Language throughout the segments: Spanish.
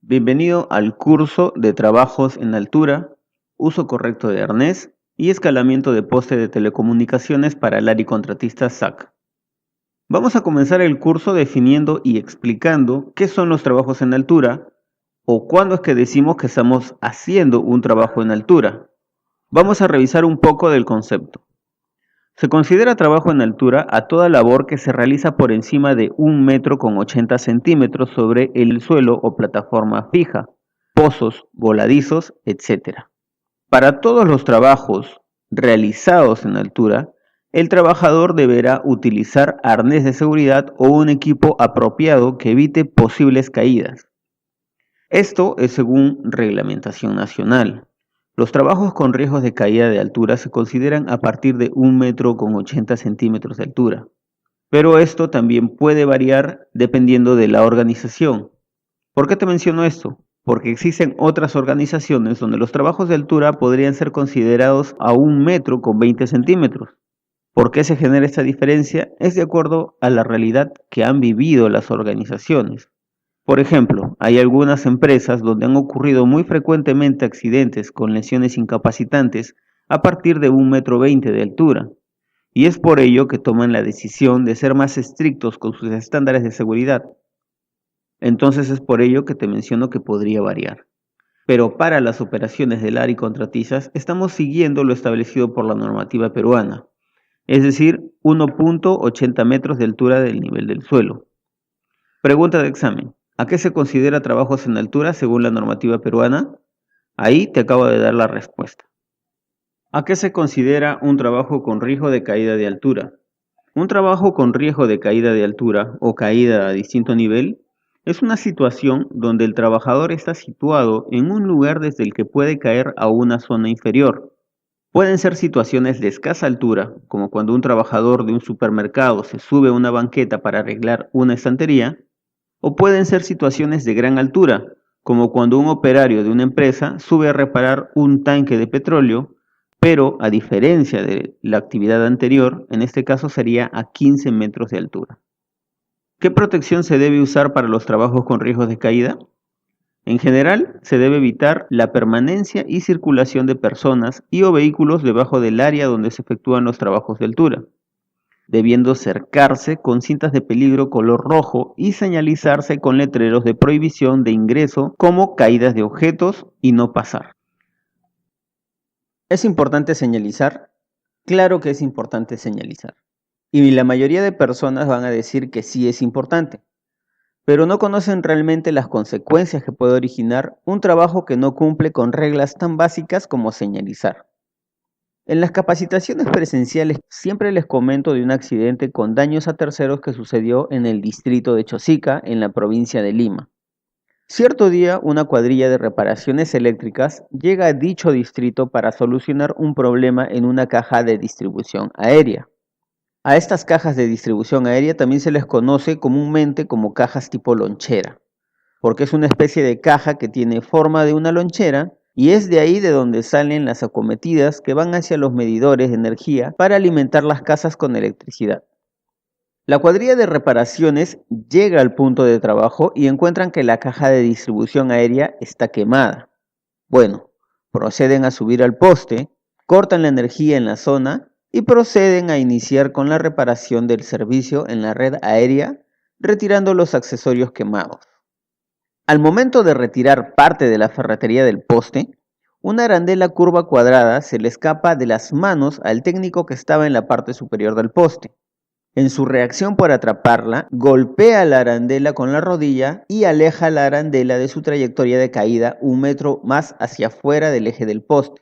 Bienvenido al curso de trabajos en altura, uso correcto de arnés y escalamiento de poste de telecomunicaciones para el contratista SAC. Vamos a comenzar el curso definiendo y explicando qué son los trabajos en altura o cuándo es que decimos que estamos haciendo un trabajo en altura. Vamos a revisar un poco del concepto. Se considera trabajo en altura a toda labor que se realiza por encima de 1,80 m sobre el suelo o plataforma fija, pozos, voladizos, etc. Para todos los trabajos realizados en altura, el trabajador deberá utilizar arnés de seguridad o un equipo apropiado que evite posibles caídas. Esto es según reglamentación nacional. Los trabajos con riesgos de caída de altura se consideran a partir de 1,80 m de altura, pero esto también puede variar dependiendo de la organización. ¿Por qué te menciono esto? Porque existen otras organizaciones donde los trabajos de altura podrían ser considerados a 1,20 m. ¿Por qué se genera esta diferencia? Es de acuerdo a la realidad que han vivido las organizaciones. Por ejemplo, hay algunas empresas donde han ocurrido muy frecuentemente accidentes con lesiones incapacitantes a partir de 1,20 m de altura, y es por ello que toman la decisión de ser más estrictos con sus estándares de seguridad. Entonces es por ello que te menciono que podría variar. Pero para las operaciones del ARI contratistas estamos siguiendo lo establecido por la normativa peruana, es decir, 1,80 m de altura del nivel del suelo. Pregunta de examen. ¿A qué se considera trabajos en altura según la normativa peruana? Ahí te acabo de dar la respuesta. ¿A qué se considera un trabajo con riesgo de caída de altura? Un trabajo con riesgo de caída de altura o caída a distinto nivel es una situación donde el trabajador está situado en un lugar desde el que puede caer a una zona inferior. Pueden ser situaciones de escasa altura, como cuando un trabajador de un supermercado se sube a una banqueta para arreglar una estantería, o pueden ser situaciones de gran altura, como cuando un operario de una empresa sube a reparar un tanque de petróleo, pero a diferencia de la actividad anterior, en este caso sería a 15 metros de altura. ¿Qué protección se debe usar para los trabajos con riesgos de caída? En general, se debe evitar la permanencia y circulación de personas y o vehículos debajo del área donde se efectúan los trabajos de altura, debiendo cercarse con cintas de peligro color rojo y señalizarse con letreros de prohibición de ingreso como caídas de objetos y no pasar. ¿Es importante señalizar? Claro que es importante señalizar. Y la mayoría de personas van a decir que sí es importante, pero no conocen realmente las consecuencias que puede originar un trabajo que no cumple con reglas tan básicas como señalizar. En las capacitaciones presenciales siempre les comento de un accidente con daños a terceros que sucedió en el distrito de Chosica, en la provincia de Lima. Cierto día, una cuadrilla de reparaciones eléctricas llega a dicho distrito para solucionar un problema en una caja de distribución aérea. A estas cajas de distribución aérea también se les conoce comúnmente como cajas tipo lonchera, porque es una especie de caja que tiene forma de una lonchera y es de ahí de donde salen las acometidas que van hacia los medidores de energía para alimentar las casas con electricidad. La cuadrilla de reparaciones llega al punto de trabajo y encuentran que la caja de distribución aérea está quemada. Bueno, proceden a subir al poste, cortan la energía en la zona y proceden a iniciar con la reparación del servicio en la red aérea, retirando los accesorios quemados. Al momento de retirar parte de la ferretería del poste, una arandela curva cuadrada se le escapa de las manos al técnico que estaba en la parte superior del poste. En su reacción por atraparla, golpea la arandela con la rodilla y aleja la arandela de su trayectoria de caída 1 metro más hacia afuera del eje del poste.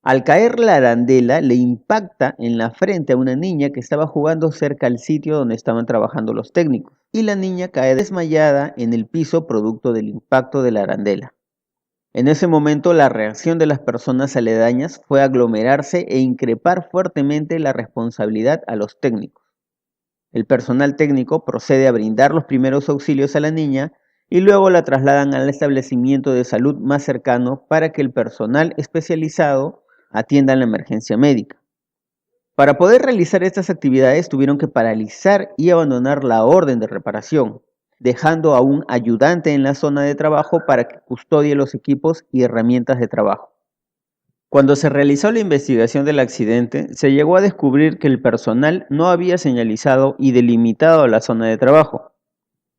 Al caer la arandela, le impacta en la frente a una niña que estaba jugando cerca al sitio donde estaban trabajando los técnicos, y la niña cae desmayada en el piso producto del impacto de la arandela. En ese momento, la reacción de las personas aledañas fue aglomerarse e increpar fuertemente la responsabilidad a los técnicos. El personal técnico procede a brindar los primeros auxilios a la niña y luego la trasladan al establecimiento de salud más cercano para que el personal especializado atienda la emergencia médica. Para poder realizar estas actividades tuvieron que paralizar y abandonar la orden de reparación, dejando a un ayudante en la zona de trabajo para que custodie los equipos y herramientas de trabajo. Cuando se realizó la investigación del accidente, se llegó a descubrir que el personal no había señalizado y delimitado la zona de trabajo.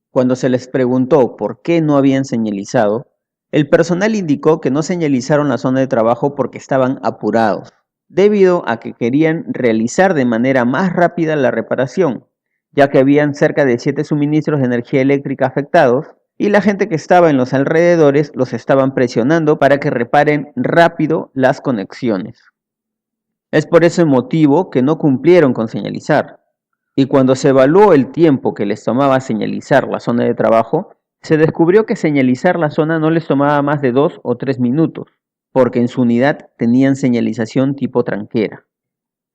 Cuando se les preguntó por qué no habían señalizado, el personal indicó que no señalizaron la zona de trabajo porque estaban apurados, debido a que querían realizar de manera más rápida la reparación, ya que habían cerca de 7 suministros de energía eléctrica afectados y la gente que estaba en los alrededores los estaban presionando para que reparen rápido las conexiones. Es por ese motivo que no cumplieron con señalizar. Y cuando se evaluó el tiempo que les tomaba señalizar la zona de trabajo, se descubrió que señalizar la zona no les tomaba más de 2 o 3 minutos, porque en su unidad tenían señalización tipo tranquera.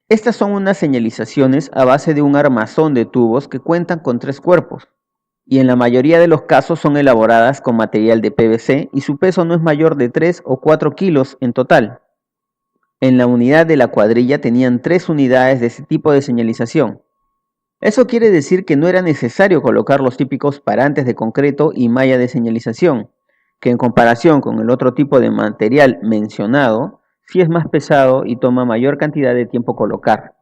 Estas son unas señalizaciones a base de un armazón de tubos que cuentan con 3 cuerpos, y en la mayoría de los casos son elaboradas con material de PVC y su peso no es mayor de 3 o 4 kilos en total. En la unidad de la cuadrilla tenían 3 unidades de ese tipo de señalización. Eso quiere decir que no era necesario colocar los típicos parantes de concreto y malla de señalización, que en comparación con el otro tipo de material mencionado, sí es más pesado y toma mayor cantidad de tiempo colocar.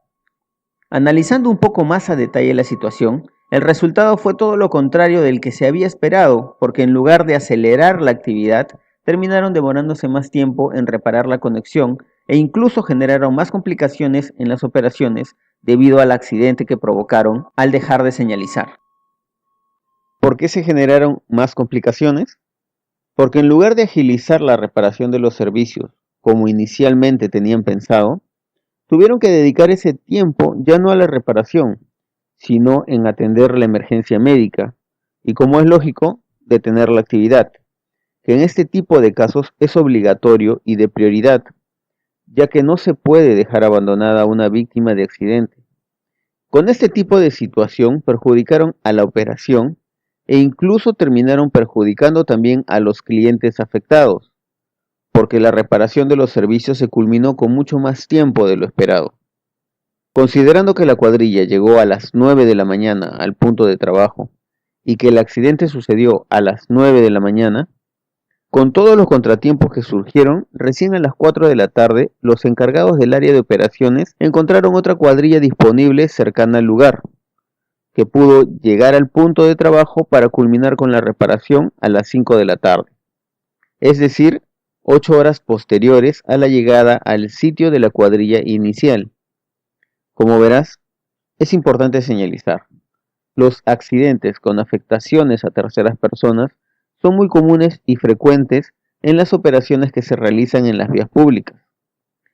Analizando un poco más a detalle la situación, el resultado fue todo lo contrario del que se había esperado, porque en lugar de acelerar la actividad, terminaron demorándose más tiempo en reparar la conexión e incluso generaron más complicaciones en las operaciones debido al accidente que provocaron al dejar de señalizar. ¿Por qué se generaron más complicaciones? Porque en lugar de agilizar la reparación de los servicios, como inicialmente tenían pensado, tuvieron que dedicar ese tiempo ya no a la reparación, sino en atender la emergencia médica y, como es lógico, detener la actividad, que en este tipo de casos es obligatorio y de prioridad, ya que no se puede dejar abandonada a una víctima de accidente. Con este tipo de situación perjudicaron a la operación e incluso terminaron perjudicando también a los clientes afectados, porque la reparación de los servicios se culminó con mucho más tiempo de lo esperado. Considerando que la cuadrilla llegó a las 9 de la mañana al punto de trabajo y que el accidente sucedió a las 9 de la mañana, con todos los contratiempos que surgieron, recién a las 4 de la tarde, los encargados del área de operaciones encontraron otra cuadrilla disponible cercana al lugar, que pudo llegar al punto de trabajo para culminar con la reparación a las 5 de la tarde, es decir, 8 horas posteriores a la llegada al sitio de la cuadrilla inicial. Como verás, es importante señalizar. Los accidentes con afectaciones a terceras personas son muy comunes y frecuentes en las operaciones que se realizan en las vías públicas,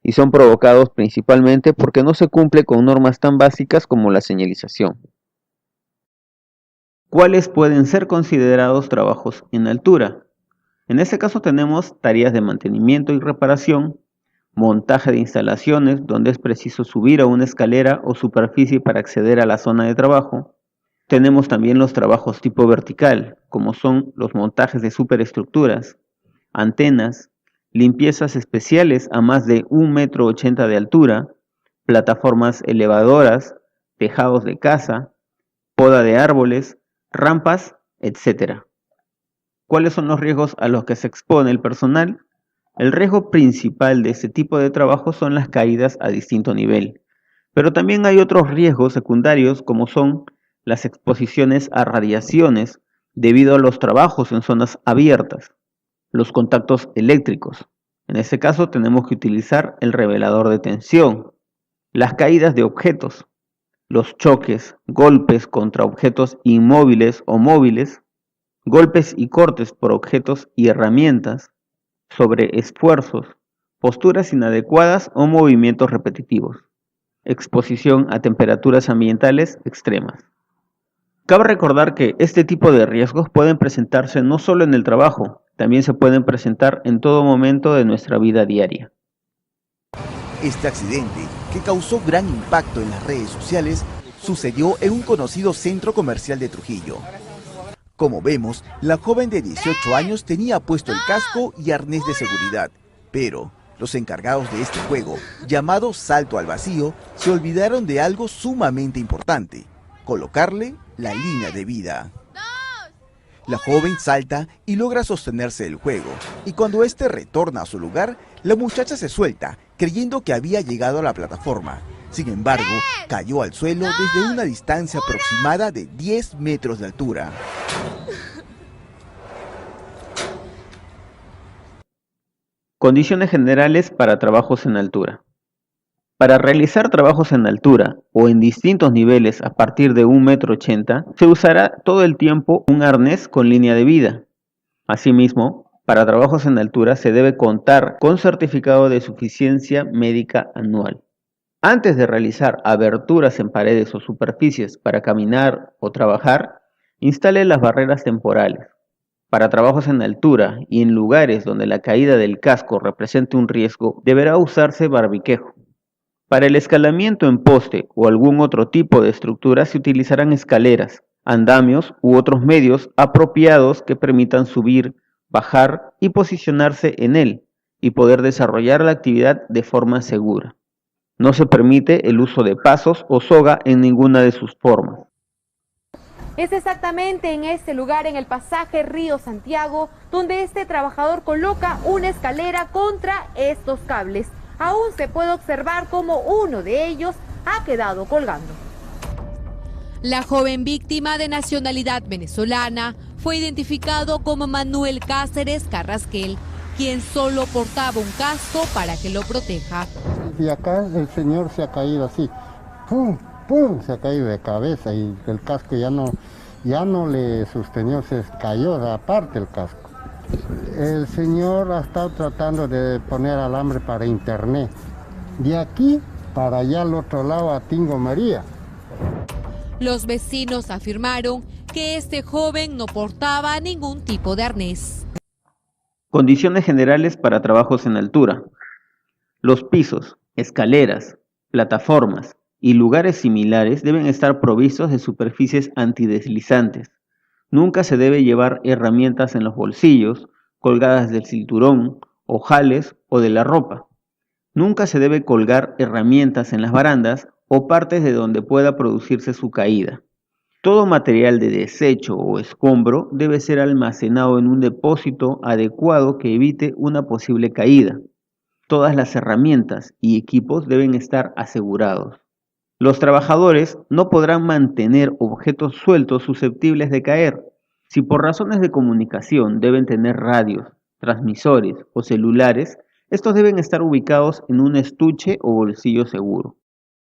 y son provocados principalmente porque no se cumple con normas tan básicas como la señalización. ¿Cuáles pueden ser considerados trabajos en altura? En este caso tenemos tareas de mantenimiento y reparación, montaje de instalaciones donde es preciso subir a una escalera o superficie para acceder a la zona de trabajo. Tenemos también los trabajos tipo vertical, como son los montajes de superestructuras, antenas, limpiezas especiales a más de 1,80 m de altura, plataformas elevadoras, tejados de casa, poda de árboles, rampas, etc. ¿Cuáles son los riesgos a los que se expone el personal? El riesgo principal de este tipo de trabajo son las caídas a distinto nivel, pero también hay otros riesgos secundarios como son las exposiciones a radiaciones debido a los trabajos en zonas abiertas, los contactos eléctricos. En este caso tenemos que utilizar el revelador de tensión, las caídas de objetos, los choques, golpes contra objetos inmóviles o móviles, golpes y cortes por objetos y herramientas, sobre esfuerzos, posturas inadecuadas o movimientos repetitivos, exposición a temperaturas ambientales extremas. Cabe recordar que este tipo de riesgos pueden presentarse no solo en el trabajo, también se pueden presentar en todo momento de nuestra vida diaria. Este accidente, que causó gran impacto en las redes sociales, sucedió en un conocido centro comercial de Trujillo. Como vemos, la joven de 18 años tenía puesto el casco y arnés de seguridad, pero los encargados de este juego, llamado salto al vacío, se olvidaron de algo sumamente importante: colocarle la línea de vida. La joven salta y logra sostenerse del juego, y cuando este retorna a su lugar, la muchacha se suelta, creyendo que había llegado a la plataforma. Sin embargo, cayó al suelo desde una distancia aproximada de 10 metros de altura. Condiciones generales para trabajos en altura. Para realizar trabajos en altura o en distintos niveles a partir de 1,80 m, se usará todo el tiempo un arnés con línea de vida. Asimismo, para trabajos en altura se debe contar con certificado de suficiencia médica anual. Antes de realizar aberturas en paredes o superficies para caminar o trabajar, instale las barreras temporales. Para trabajos en altura y en lugares donde la caída del casco represente un riesgo, deberá usarse barbiquejo. Para el escalamiento en poste o algún otro tipo de estructura se utilizarán escaleras, andamios u otros medios apropiados que permitan subir, bajar y posicionarse en él y poder desarrollar la actividad de forma segura. No se permite el uso de pasos o soga en ninguna de sus formas. Es exactamente en este lugar, en el pasaje Río Santiago, donde este trabajador coloca una escalera contra estos cables. Aún se puede observar cómo uno de ellos ha quedado colgando. La joven víctima de nacionalidad venezolana fue identificado como Manuel Cáceres Carrasquel, quien solo portaba un casco para que lo proteja. Y acá el señor se ha caído así, ¡pum! ¡Pum! Se ha caído de cabeza y el casco ya no le sostenió, se cayó aparte el casco. El señor ha estado tratando de poner alambre para internet, de aquí para allá al otro lado a Tingo María. Los vecinos afirmaron que este joven no portaba ningún tipo de arnés. Condiciones generales para trabajos en altura. Los pisos, escaleras, plataformas y lugares similares deben estar provistos de superficies antideslizantes. Nunca se debe llevar herramientas en los bolsillos, colgadas del cinturón, ojales o de la ropa. Nunca se debe colgar herramientas en las barandas o partes de donde pueda producirse su caída. Todo material de desecho o escombro debe ser almacenado en un depósito adecuado que evite una posible caída. Todas las herramientas y equipos deben estar asegurados. Los trabajadores no podrán mantener objetos sueltos susceptibles de caer. Si por razones de comunicación deben tener radios, transmisores o celulares, estos deben estar ubicados en un estuche o bolsillo seguro.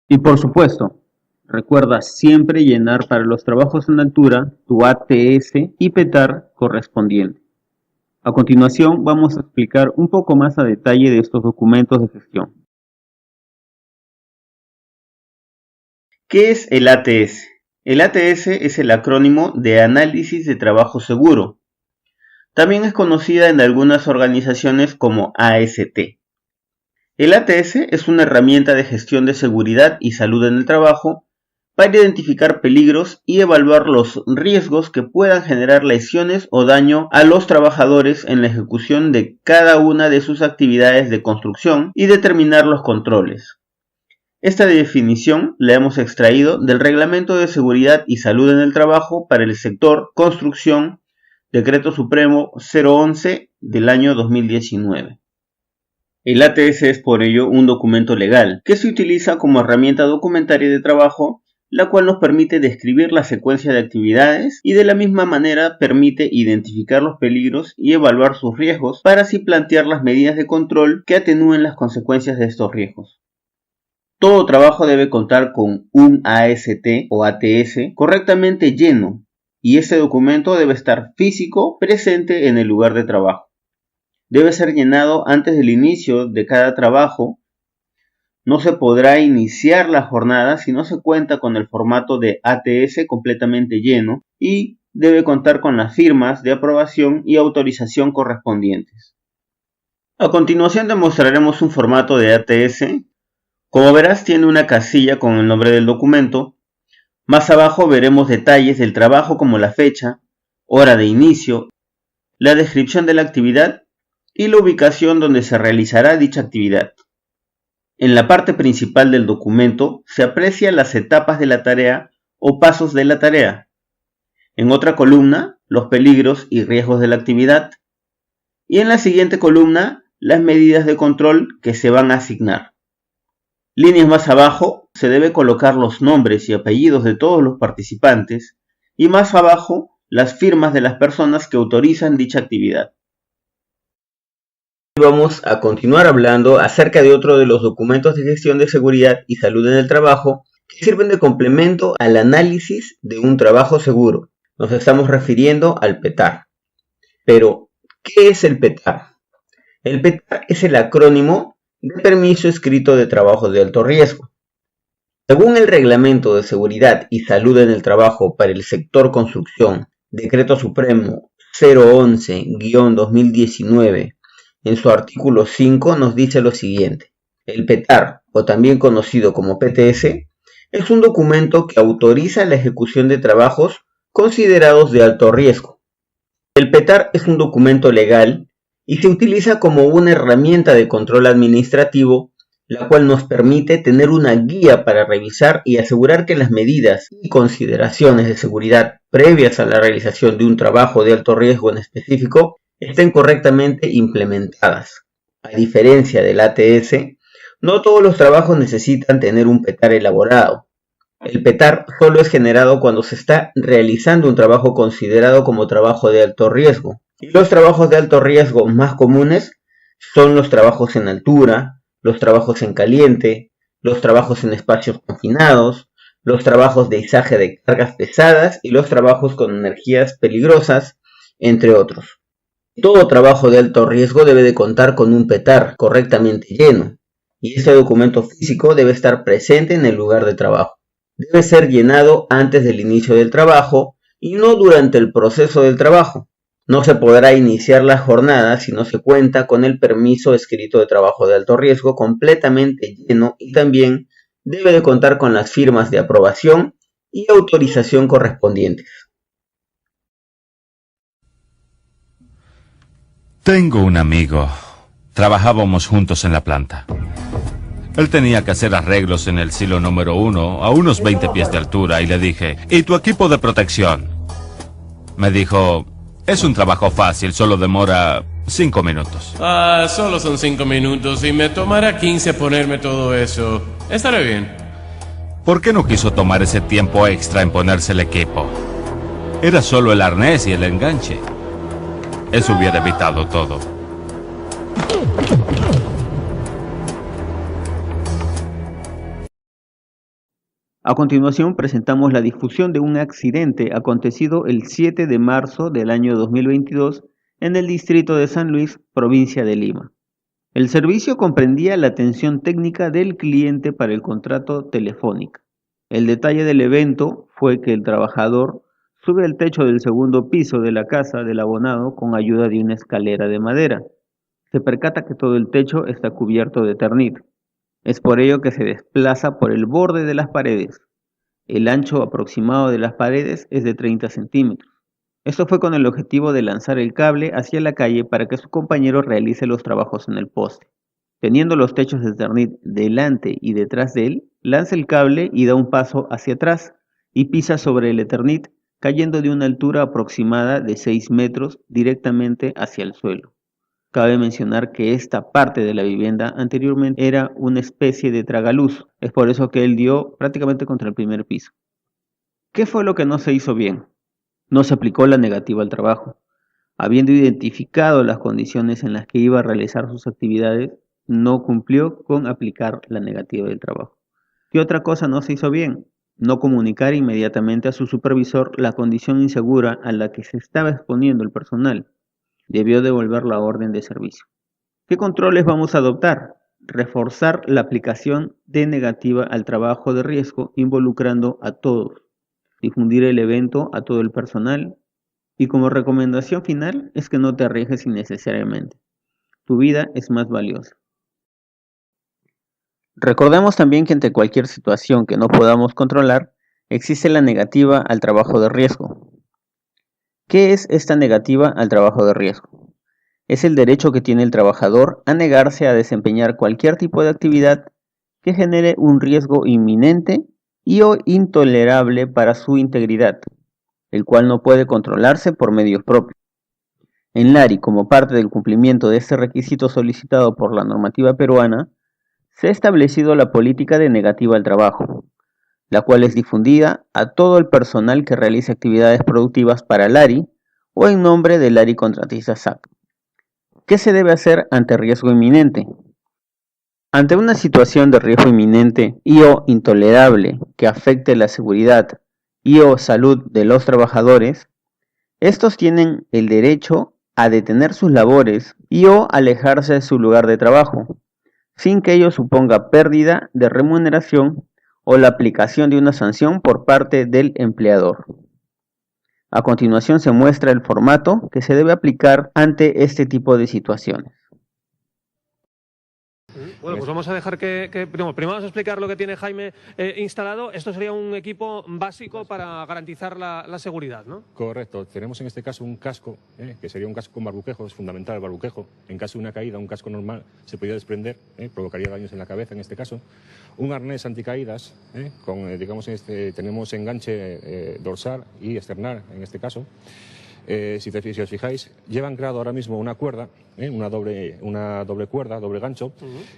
Y por supuesto, recuerda siempre llenar para los trabajos en altura tu ATS y PETAR correspondiente. A continuación vamos a explicar un poco más a detalle de estos documentos de gestión. ¿Qué es el ATS? El ATS es el acrónimo de Análisis de Trabajo Seguro. También es conocida en algunas organizaciones como AST. El ATS es una herramienta de gestión de seguridad y salud en el trabajo para identificar peligros y evaluar los riesgos que puedan generar lesiones o daño a los trabajadores en la ejecución de cada una de sus actividades de construcción y determinar los controles. Esta definición la hemos extraído del Reglamento de Seguridad y Salud en el Trabajo para el sector construcción, Decreto Supremo 011 del año 2019. El ATS es por ello un documento legal que se utiliza como herramienta documentaria de trabajo, la cual nos permite describir la secuencia de actividades y de la misma manera permite identificar los peligros y evaluar sus riesgos para así plantear las medidas de control que atenúen las consecuencias de estos riesgos. Todo trabajo debe contar con un AST o ATS correctamente lleno y este documento debe estar físico presente en el lugar de trabajo. Debe ser llenado antes del inicio de cada trabajo. No se podrá iniciar la jornada si no se cuenta con el formato de ATS completamente lleno y debe contar con las firmas de aprobación y autorización correspondientes. A continuación demostraremos un formato de ATS. Como verás, tiene una casilla con el nombre del documento. Más abajo veremos detalles del trabajo como la fecha, hora de inicio, la descripción de la actividad y la ubicación donde se realizará dicha actividad. En la parte principal del documento se aprecian las etapas de la tarea o pasos de la tarea. En otra columna los peligros y riesgos de la actividad. Y en la siguiente columna, las medidas de control que se van a asignar. Líneas más abajo, se debe colocar los nombres y apellidos de todos los participantes, y más abajo, las firmas de las personas que autorizan dicha actividad. Vamos a continuar hablando acerca de otro de los documentos de gestión de seguridad y salud en el trabajo que sirven de complemento al análisis de un trabajo seguro. Nos estamos refiriendo al PETAR. Pero, ¿qué es el PETAR? El PETAR es el acrónimo de Permiso Escrito de Trabajo de Alto Riesgo. Según el Reglamento de Seguridad y Salud en el Trabajo para el Sector Construcción, Decreto Supremo 011-2019, en su artículo 5 nos dice lo siguiente. El PETAR, o también conocido como PTS, es un documento que autoriza la ejecución de trabajos considerados de alto riesgo. El PETAR es un documento legal y se utiliza como una herramienta de control administrativo, la cual nos permite tener una guía para revisar y asegurar que las medidas y consideraciones de seguridad previas a la realización de un trabajo de alto riesgo en específico estén correctamente implementadas. A diferencia del ATS, no todos los trabajos necesitan tener un PETAR elaborado. El PETAR solo es generado cuando se está realizando un trabajo considerado como trabajo de alto riesgo. Y los trabajos de alto riesgo más comunes son los trabajos en altura, los trabajos en caliente, los trabajos en espacios confinados, los trabajos de izaje de cargas pesadas y los trabajos con energías peligrosas, entre otros. Todo trabajo de alto riesgo debe de contar con un PETAR correctamente lleno, y este documento físico debe estar presente en el lugar de trabajo. Debe ser llenado antes del inicio del trabajo y no durante el proceso del trabajo. No se podrá iniciar la jornada si no se cuenta con el permiso escrito de trabajo de alto riesgo completamente lleno y también debe de contar con las firmas de aprobación y autorización correspondientes. Tengo un amigo. Trabajábamos juntos en la planta. Él tenía que hacer arreglos en el silo número 1 a unos 20 pies de altura y le dije, ¿y tu equipo de protección? Me dijo, es un trabajo fácil, solo demora 5 minutos. Solo son 5 minutos y me tomará 15 ponerme todo eso. Estaré bien. ¿Por qué no quiso tomar ese tiempo extra en ponerse el equipo? Era solo el arnés y el enganche. Eso hubiera evitado todo. A continuación presentamos la difusión de un accidente acontecido el 7 de marzo del año 2022 en el distrito de San Luis, provincia de Lima. El servicio comprendía la atención técnica del cliente para el contrato Telefónica. El detalle del evento fue que el trabajador sube al techo del segundo piso de la casa del abonado con ayuda de una escalera de madera. Se percata que todo el techo está cubierto de Eternit. Es por ello que se desplaza por el borde de las paredes. El ancho aproximado de las paredes es de 30 centímetros. Esto fue con el objetivo de lanzar el cable hacia la calle para que su compañero realice los trabajos en el poste. Teniendo los techos de Eternit delante y detrás de él, lanza el cable y da un paso hacia atrás y pisa sobre el Eternit, cayendo de una altura aproximada de 6 metros directamente hacia el suelo. Cabe mencionar que esta parte de la vivienda anteriormente era una especie de tragaluz, es por eso que él dio prácticamente contra el primer piso. ¿Qué fue lo que no se hizo bien? No se aplicó la negativa al trabajo. Habiendo identificado las condiciones en las que iba a realizar sus actividades, no cumplió con aplicar la negativa del trabajo. ¿Qué otra cosa no se hizo bien? No comunicar inmediatamente a su supervisor la condición insegura a la que se estaba exponiendo el personal. Debió devolver la orden de servicio. ¿Qué controles vamos a adoptar? Reforzar la aplicación de negativa al trabajo de riesgo involucrando a todos. Difundir el evento a todo el personal. Y como recomendación final es que no te arriesgues innecesariamente. Tu vida es más valiosa. Recordemos también que ante cualquier situación que no podamos controlar, existe la negativa al trabajo de riesgo. ¿Qué es esta negativa al trabajo de riesgo? Es el derecho que tiene el trabajador a negarse a desempeñar cualquier tipo de actividad que genere un riesgo inminente y o intolerable para su integridad, el cual no puede controlarse por medios propios. En Lari, como parte del cumplimiento de este requisito solicitado por la normativa peruana, se ha establecido la política de negativa al trabajo, la cual es difundida a todo el personal que realice actividades productivas para Lari o en nombre de Lari Contratista SAC. ¿Qué se debe hacer ante riesgo inminente? Ante una situación de riesgo inminente y/o intolerable que afecte la seguridad y/o salud de los trabajadores, estos tienen el derecho a detener sus labores y/o alejarse de su lugar de trabajo, sin que ello suponga pérdida de remuneración o la aplicación de una sanción por parte del empleador. A continuación se muestra el formato que se debe aplicar ante este tipo de situaciones. Bueno, pues vamos a dejar primero vamos a explicar lo que tiene Jaime instalado. Esto sería un equipo básico para garantizar la seguridad, ¿no? Correcto. Tenemos en este caso un casco, que sería un casco con barbuquejo, es fundamental el barbuquejo. En caso de una caída, un casco normal se podría desprender, provocaría daños en la cabeza en este caso. Un arnés anticaídas, digamos, tenemos enganche dorsal y externar en este caso. Si os fijáis, lleva anclado ahora mismo una cuerda, una doble cuerda, doble gancho,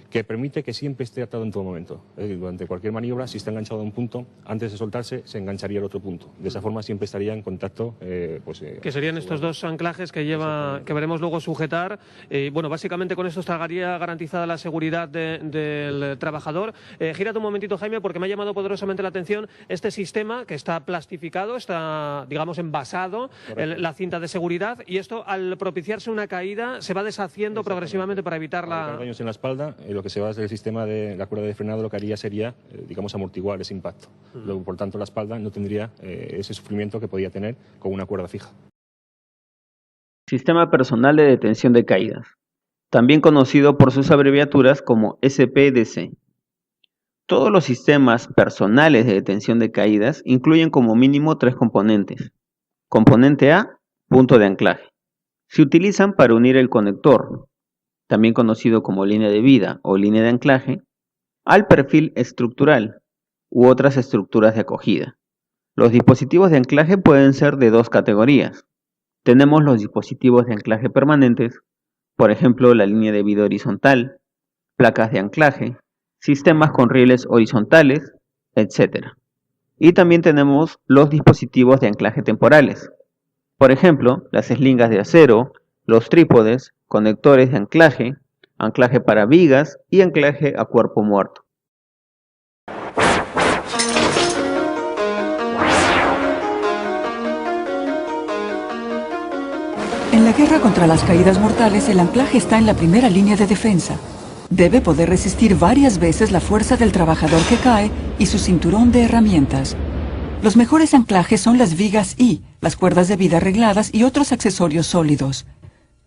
que permite que siempre esté atado en todo momento. Durante cualquier maniobra, si está enganchado a un punto, antes de soltarse, se engancharía al otro punto. De esa forma siempre estaría en contacto. Que serían estos dos anclajes que veremos luego sujetar. Bueno, básicamente con esto estaría garantizada la seguridad del trabajador. Gírate un momentito, Jaime, porque me ha llamado poderosamente la atención este sistema que está plastificado, está, digamos, envasado, la cinta de seguridad, y esto, al propiciarse una caída, se va deshaciendo progresivamente para evitar daños en la espalda. Lo que se va del sistema de la cuerda de frenado, lo que haría sería, digamos, amortiguar ese impacto. Luego, por tanto, la espalda no tendría ese sufrimiento que podía tener con una cuerda fija. Sistema personal de detención de caídas, también conocido por sus abreviaturas como SPDC. Todos los sistemas personales de detención de caídas incluyen como mínimo 3 componentes. Componente A, punto de anclaje. Se utilizan para unir el conector, también conocido como línea de vida o línea de anclaje, al perfil estructural u otras estructuras de acogida. Los dispositivos de anclaje pueden ser de 2 categorías. Tenemos los dispositivos de anclaje permanentes, por ejemplo la línea de vida horizontal, placas de anclaje, sistemas con rieles horizontales, etc. Y también tenemos los dispositivos de anclaje temporales. Por ejemplo, las eslingas de acero, los trípodes, conectores de anclaje, anclaje para vigas y anclaje a cuerpo muerto. En la guerra contra las caídas mortales, el anclaje está en la primera línea de defensa. Debe poder resistir varias veces la fuerza del trabajador que cae y su cinturón de herramientas. Los mejores anclajes son las vigas y las cuerdas de vida arregladas y otros accesorios sólidos.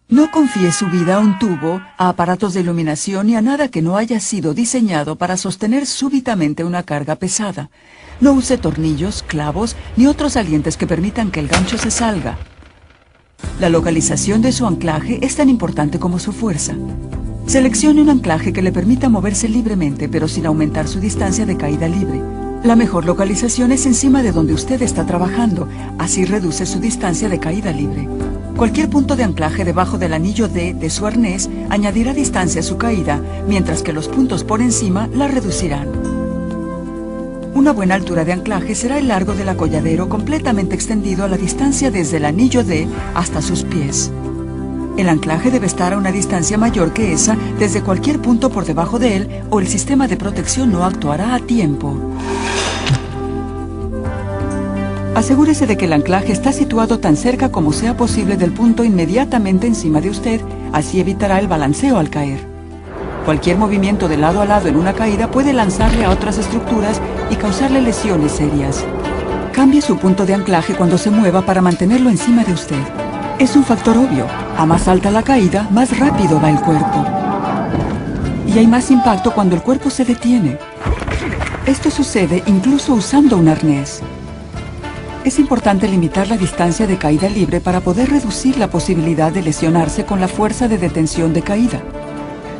No confíe su vida a un tubo, a aparatos de iluminación ni a nada que no haya sido diseñado para sostener súbitamente una carga pesada. No use tornillos, clavos ni otros salientes que permitan que el gancho se salga. La localización de su anclaje es tan importante como su fuerza. Seleccione un anclaje que le permita moverse libremente, pero sin aumentar su distancia de caída libre. La mejor localización es encima de donde usted está trabajando, así reduce su distancia de caída libre. Cualquier punto de anclaje debajo del anillo D de su arnés añadirá distancia a su caída, mientras que los puntos por encima la reducirán. Una buena altura de anclaje será el largo del acolladero completamente extendido a la distancia desde el anillo D hasta sus pies. El anclaje debe estar a una distancia mayor que esa desde cualquier punto por debajo de él o el sistema de protección no actuará a tiempo. Asegúrese de que el anclaje está situado tan cerca como sea posible del punto inmediatamente encima de usted, así evitará el balanceo al caer. Cualquier movimiento de lado a lado en una caída puede lanzarle a otras estructuras y causarle lesiones serias. Cambie su punto de anclaje cuando se mueva para mantenerlo encima de usted. Es un factor obvio. A más alta la caída, más rápido va el cuerpo. Y hay más impacto cuando el cuerpo se detiene. Esto sucede incluso usando un arnés. Es importante limitar la distancia de caída libre para poder reducir la posibilidad de lesionarse con la fuerza de detención de caída.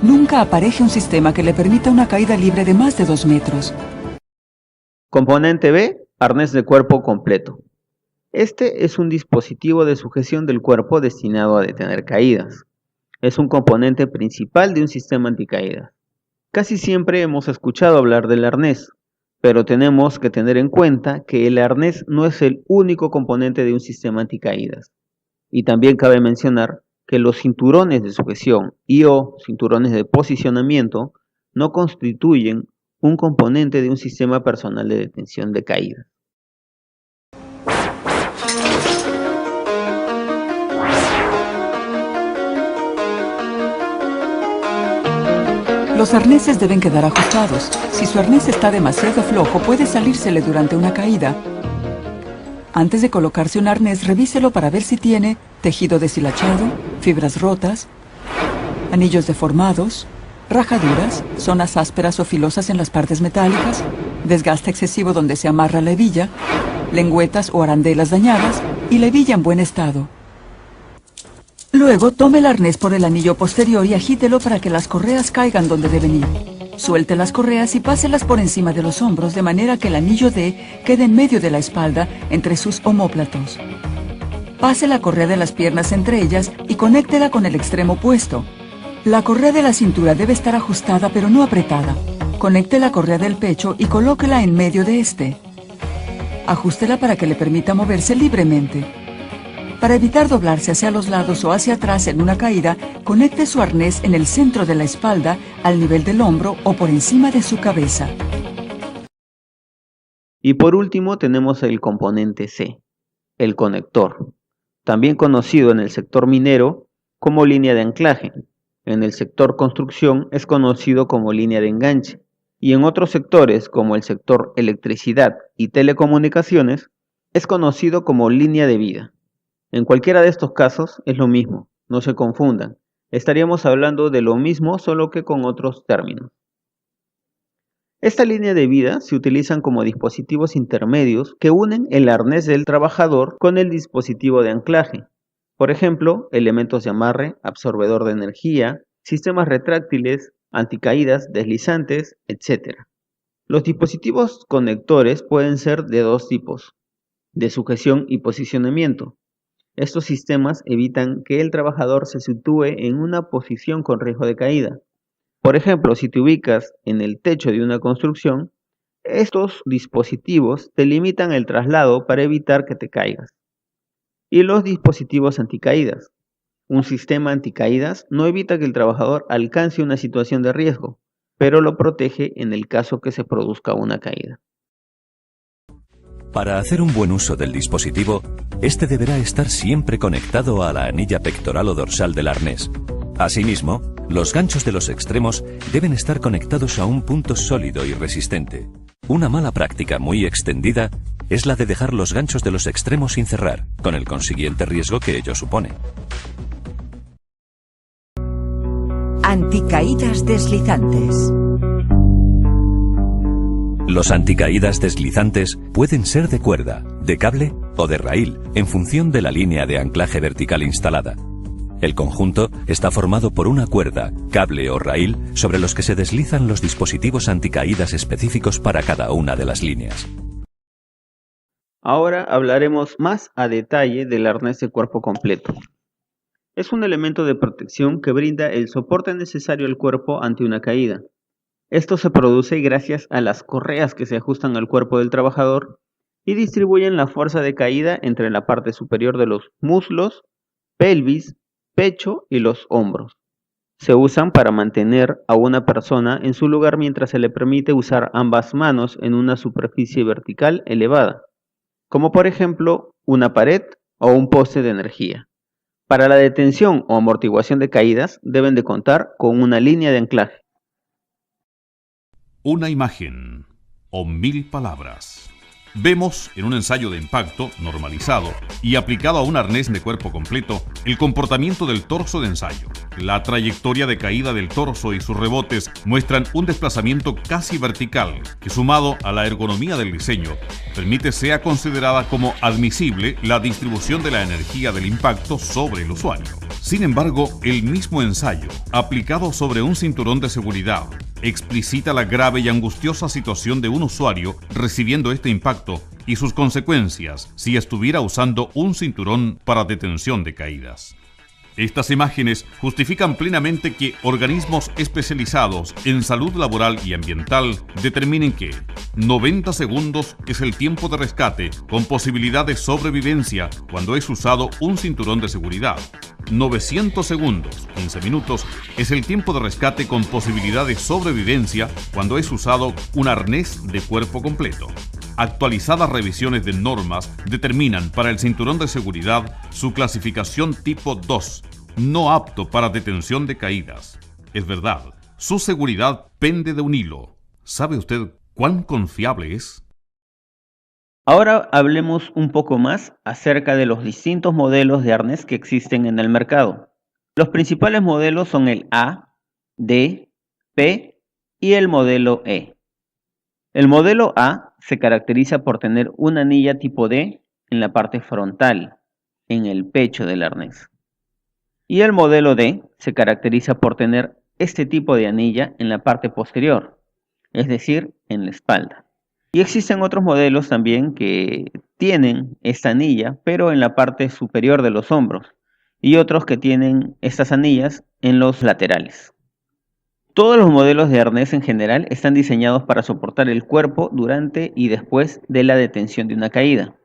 Nunca apareje un sistema que le permita una caída libre de más de 2 metros. Componente B, arnés de cuerpo completo. Este es un dispositivo de sujeción del cuerpo destinado a detener caídas. Es un componente principal de un sistema anticaídas. Casi siempre hemos escuchado hablar del arnés, pero tenemos que tener en cuenta que el arnés no es el único componente de un sistema anticaídas. Y también cabe mencionar que los cinturones de sujeción o cinturones de posicionamiento no constituyen un componente de un sistema personal de detención de caídas. Los arneses deben quedar ajustados. Si su arnés está demasiado flojo, puede salírsele durante una caída. Antes de colocarse un arnés, revíselo para ver si tiene tejido deshilachado, fibras rotas, anillos deformados, rajaduras, zonas ásperas o filosas en las partes metálicas, desgaste excesivo donde se amarra la hebilla, lengüetas o arandelas dañadas y la hebilla en buen estado. Luego, tome el arnés por el anillo posterior y agítelo para que las correas caigan donde deben ir. Suelte las correas y páselas por encima de los hombros de manera que el anillo D quede en medio de la espalda entre sus omóplatos. Pase la correa de las piernas entre ellas y conéctela con el extremo opuesto. La correa de la cintura debe estar ajustada pero no apretada. Conecte la correa del pecho y colóquela en medio de este. Ajústela para que le permita moverse libremente. Para evitar doblarse hacia los lados o hacia atrás en una caída, conecte su arnés en el centro de la espalda, al nivel del hombro o por encima de su cabeza. Y por último tenemos el componente C, el conector, también conocido en el sector minero como línea de anclaje. En el sector construcción es conocido como línea de enganche, y en otros sectores como el sector electricidad y telecomunicaciones es conocido como línea de vida. En cualquiera de estos casos es lo mismo, no se confundan. Estaríamos hablando de lo mismo solo que con otros términos. Esta línea de vida se utilizan como dispositivos intermedios que unen el arnés del trabajador con el dispositivo de anclaje. Por ejemplo, elementos de amarre, absorbedor de energía, sistemas retráctiles, anticaídas, deslizantes, etc. Los dispositivos conectores pueden ser de dos tipos, de sujeción y posicionamiento. Estos sistemas evitan que el trabajador se sitúe en una posición con riesgo de caída. Por ejemplo, si te ubicas en el techo de una construcción, estos dispositivos te limitan el traslado para evitar que te caigas. Y los dispositivos anticaídas. Un sistema anticaídas no evita que el trabajador alcance una situación de riesgo, pero lo protege en el caso que se produzca una caída. Para hacer un buen uso del dispositivo, este deberá estar siempre conectado a la anilla pectoral o dorsal del arnés. Asimismo, los ganchos de los extremos deben estar conectados a un punto sólido y resistente. Una mala práctica muy extendida es la de dejar los ganchos de los extremos sin cerrar, con el consiguiente riesgo que ello supone. Anticaídas deslizantes. Los anticaídas deslizantes pueden ser de cuerda, de cable o de raíl, en función de la línea de anclaje vertical instalada. El conjunto está formado por una cuerda, cable o raíl sobre los que se deslizan los dispositivos anticaídas específicos para cada una de las líneas. Ahora hablaremos más a detalle del arnés de cuerpo completo. Es un elemento de protección que brinda el soporte necesario al cuerpo ante una caída. Esto se produce gracias a las correas que se ajustan al cuerpo del trabajador y distribuyen la fuerza de caída entre la parte superior de los muslos, pelvis, pecho y los hombros. Se usan para mantener a una persona en su lugar mientras se le permite usar ambas manos en una superficie vertical elevada, como por ejemplo una pared o un poste de energía. Para la detención o amortiguación de caídas deben de contar con una línea de anclaje. Una imagen o 1000 palabras. Vemos en un ensayo de impacto normalizado y aplicado a un arnés de cuerpo completo el comportamiento del torso de ensayo. La trayectoria de caída del torso y sus rebotes muestran un desplazamiento casi vertical que, sumado a la ergonomía del diseño, permite sea considerada como admisible la distribución de la energía del impacto sobre el usuario. Sin embargo, el mismo ensayo, aplicado sobre un cinturón de seguridad, explicita la grave y angustiosa situación de un usuario recibiendo este impacto y sus consecuencias si estuviera usando un cinturón para detención de caídas. Estas imágenes justifican plenamente que organismos especializados en salud laboral y ambiental determinen que 90 segundos es el tiempo de rescate con posibilidad de sobrevivencia cuando es usado un cinturón de seguridad. 900 segundos, 15 minutos, es el tiempo de rescate con posibilidad de sobrevivencia cuando es usado un arnés de cuerpo completo. Actualizadas revisiones de normas determinan para el cinturón de seguridad su clasificación tipo 2, no apto para detención de caídas. Es verdad, su seguridad pende de un hilo. ¿Sabe usted cuán confiable es? Ahora hablemos un poco más acerca de los distintos modelos de arnés que existen en el mercado. Los principales modelos son el A, D, P y el modelo E. El modelo A se caracteriza por tener una anilla tipo D en la parte frontal, en el pecho del arnés. Y el modelo D se caracteriza por tener este tipo de anilla en la parte posterior, es decir, en la espalda. Y existen otros modelos también que tienen esta anilla, pero en la parte superior de los hombros, y otros que tienen estas anillas en los laterales. Todos los modelos de arnés en general están diseñados para soportar el cuerpo durante y después de la detención de una caída.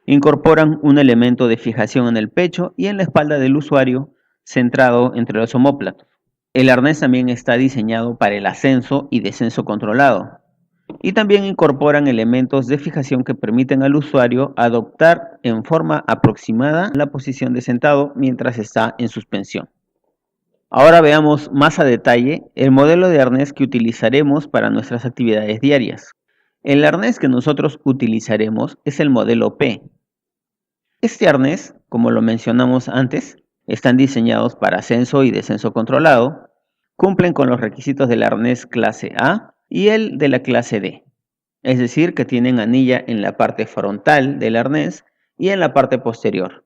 Incorporan un elemento de fijación en el pecho y en la espalda del usuario, centrado entre los omóplatos. El arnés también está diseñado para el ascenso y descenso controlado. Y también incorporan elementos de fijación que permiten al usuario adoptar en forma aproximada la posición de sentado mientras está en suspensión. Ahora veamos más a detalle el modelo de arnés que utilizaremos para nuestras actividades diarias. El arnés que nosotros utilizaremos es el modelo P. Este arnés, como lo mencionamos antes, están diseñados para ascenso y descenso controlado, cumplen con los requisitos del arnés clase A y el de la clase D, es decir, que tienen anilla en la parte frontal del arnés y en la parte posterior.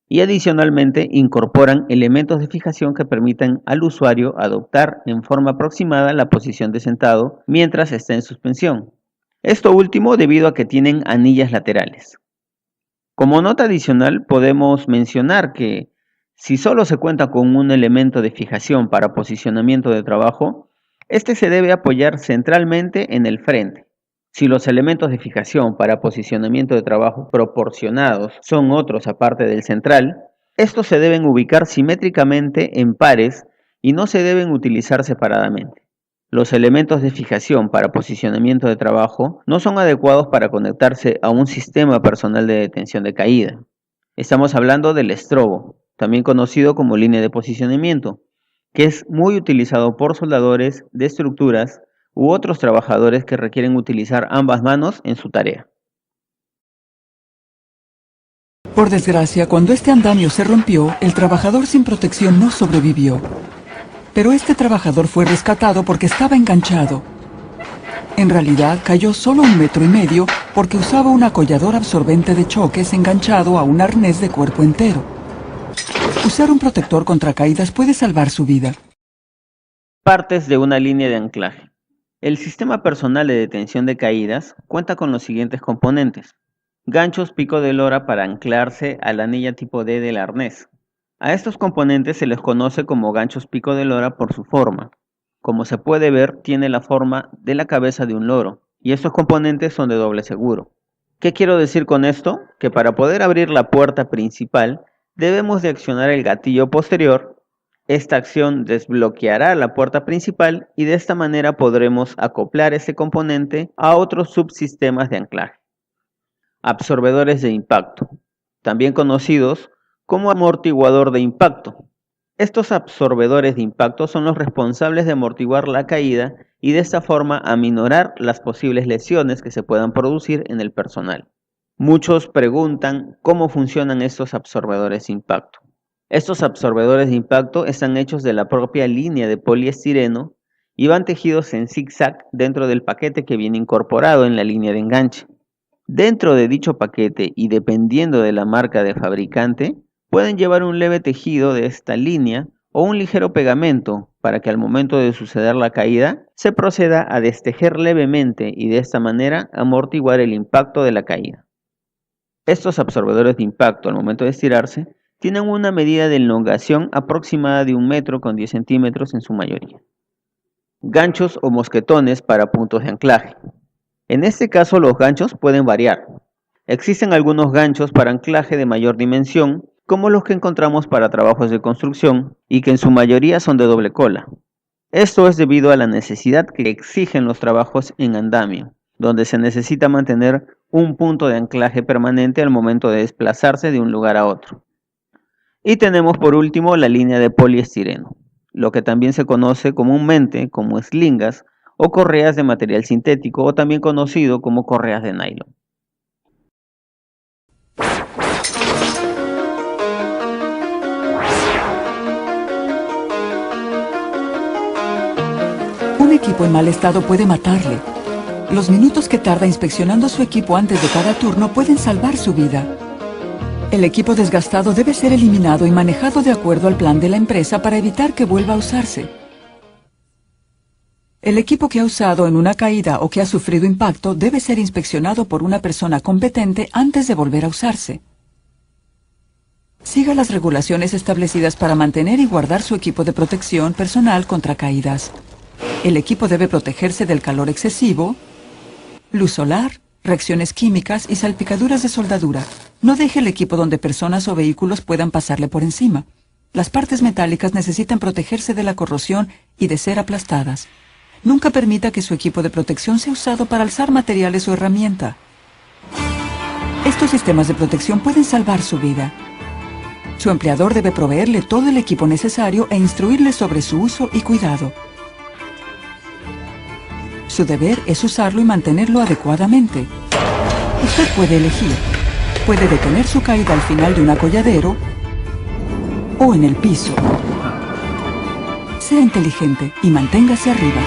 Y adicionalmente incorporan elementos de fijación que permitan al usuario adoptar en forma aproximada la posición de sentado mientras está en suspensión. Esto último debido a que tienen anillas laterales. Como nota adicional podemos mencionar que si solo se cuenta con un elemento de fijación para posicionamiento de trabajo, este se debe apoyar centralmente en el frente. Si los elementos de fijación para posicionamiento de trabajo proporcionados son otros aparte del central, estos se deben ubicar simétricamente en pares y no se deben utilizar separadamente. Los elementos de fijación para posicionamiento de trabajo no son adecuados para conectarse a un sistema personal de detención de caída. Estamos hablando del estrobo, también conocido como línea de posicionamiento, que es muy utilizado por soldadores de estructuras u otros trabajadores que requieren utilizar ambas manos en su tarea. Por desgracia, cuando este andamio se rompió, el trabajador sin protección no sobrevivió. Pero este trabajador fue rescatado porque estaba enganchado. En realidad, cayó solo 1,5 metros porque usaba un acollador absorbente de choques enganchado a un arnés de cuerpo entero. Usar un protector contra caídas puede salvar su vida. Partes de una línea de anclaje. El sistema personal de detención de caídas cuenta con los siguientes componentes. Ganchos pico de lora para anclarse a la anilla tipo D del arnés. A estos componentes se les conoce como ganchos pico de lora por su forma. Como se puede ver, tiene la forma de la cabeza de un loro, y estos componentes son de doble seguro. ¿Qué quiero decir con esto? Que para poder abrir la puerta principal, debemos de accionar el gatillo posterior. Esta acción desbloqueará la puerta principal y de esta manera podremos acoplar este componente a otros subsistemas de anclaje. Absorbedores de impacto, también conocidos como amortiguador de impacto. Estos absorbedores de impacto son los responsables de amortiguar la caída y de esta forma aminorar las posibles lesiones que se puedan producir en el personal. Muchos preguntan cómo funcionan estos absorbedores de impacto. Estos absorbedores de impacto están hechos de la propia línea de poliestireno y van tejidos en zigzag dentro del paquete que viene incorporado en la línea de enganche. Dentro de dicho paquete y dependiendo de la marca de fabricante, pueden llevar un leve tejido de esta línea o un ligero pegamento para que al momento de suceder la caída se proceda a destejer levemente y de esta manera amortiguar el impacto de la caída. Estos absorbedores de impacto al momento de estirarse tienen una medida de elongación aproximada de 1 metro con 10 centímetros en su mayoría. Ganchos o mosquetones para puntos de anclaje. En este caso los ganchos pueden variar. Existen algunos ganchos para anclaje de mayor dimensión, como los que encontramos para trabajos de construcción y que en su mayoría son de doble cola. Esto es debido a la necesidad que exigen los trabajos en andamio, donde se necesita mantener un punto de anclaje permanente al momento de desplazarse de un lugar a otro. Y tenemos por último la línea de poliestireno, lo que también se conoce comúnmente como eslingas o correas de material sintético, o también conocido como correas de nylon. Un equipo en mal estado puede matarle. Los minutos que tarda inspeccionando su equipo antes de cada turno pueden salvar su vida. El equipo desgastado debe ser eliminado y manejado de acuerdo al plan de la empresa para evitar que vuelva a usarse. El equipo que ha usado en una caída o que ha sufrido impacto debe ser inspeccionado por una persona competente antes de volver a usarse. Siga las regulaciones establecidas para mantener y guardar su equipo de protección personal contra caídas. El equipo debe protegerse del calor excesivo, luz solar, reacciones químicas y salpicaduras de soldadura. No deje el equipo donde personas o vehículos puedan pasarle por encima. Las partes metálicas necesitan protegerse de la corrosión y de ser aplastadas. Nunca permita que su equipo de protección sea usado para alzar materiales o herramienta. Estos sistemas de protección pueden salvar su vida. Su empleador debe proveerle todo el equipo necesario e instruirle sobre su uso y cuidado. Su deber es usarlo y mantenerlo adecuadamente. Usted puede elegir. Puede detener su caída al final de un acolladero o en el piso. Sea inteligente y manténgase arriba.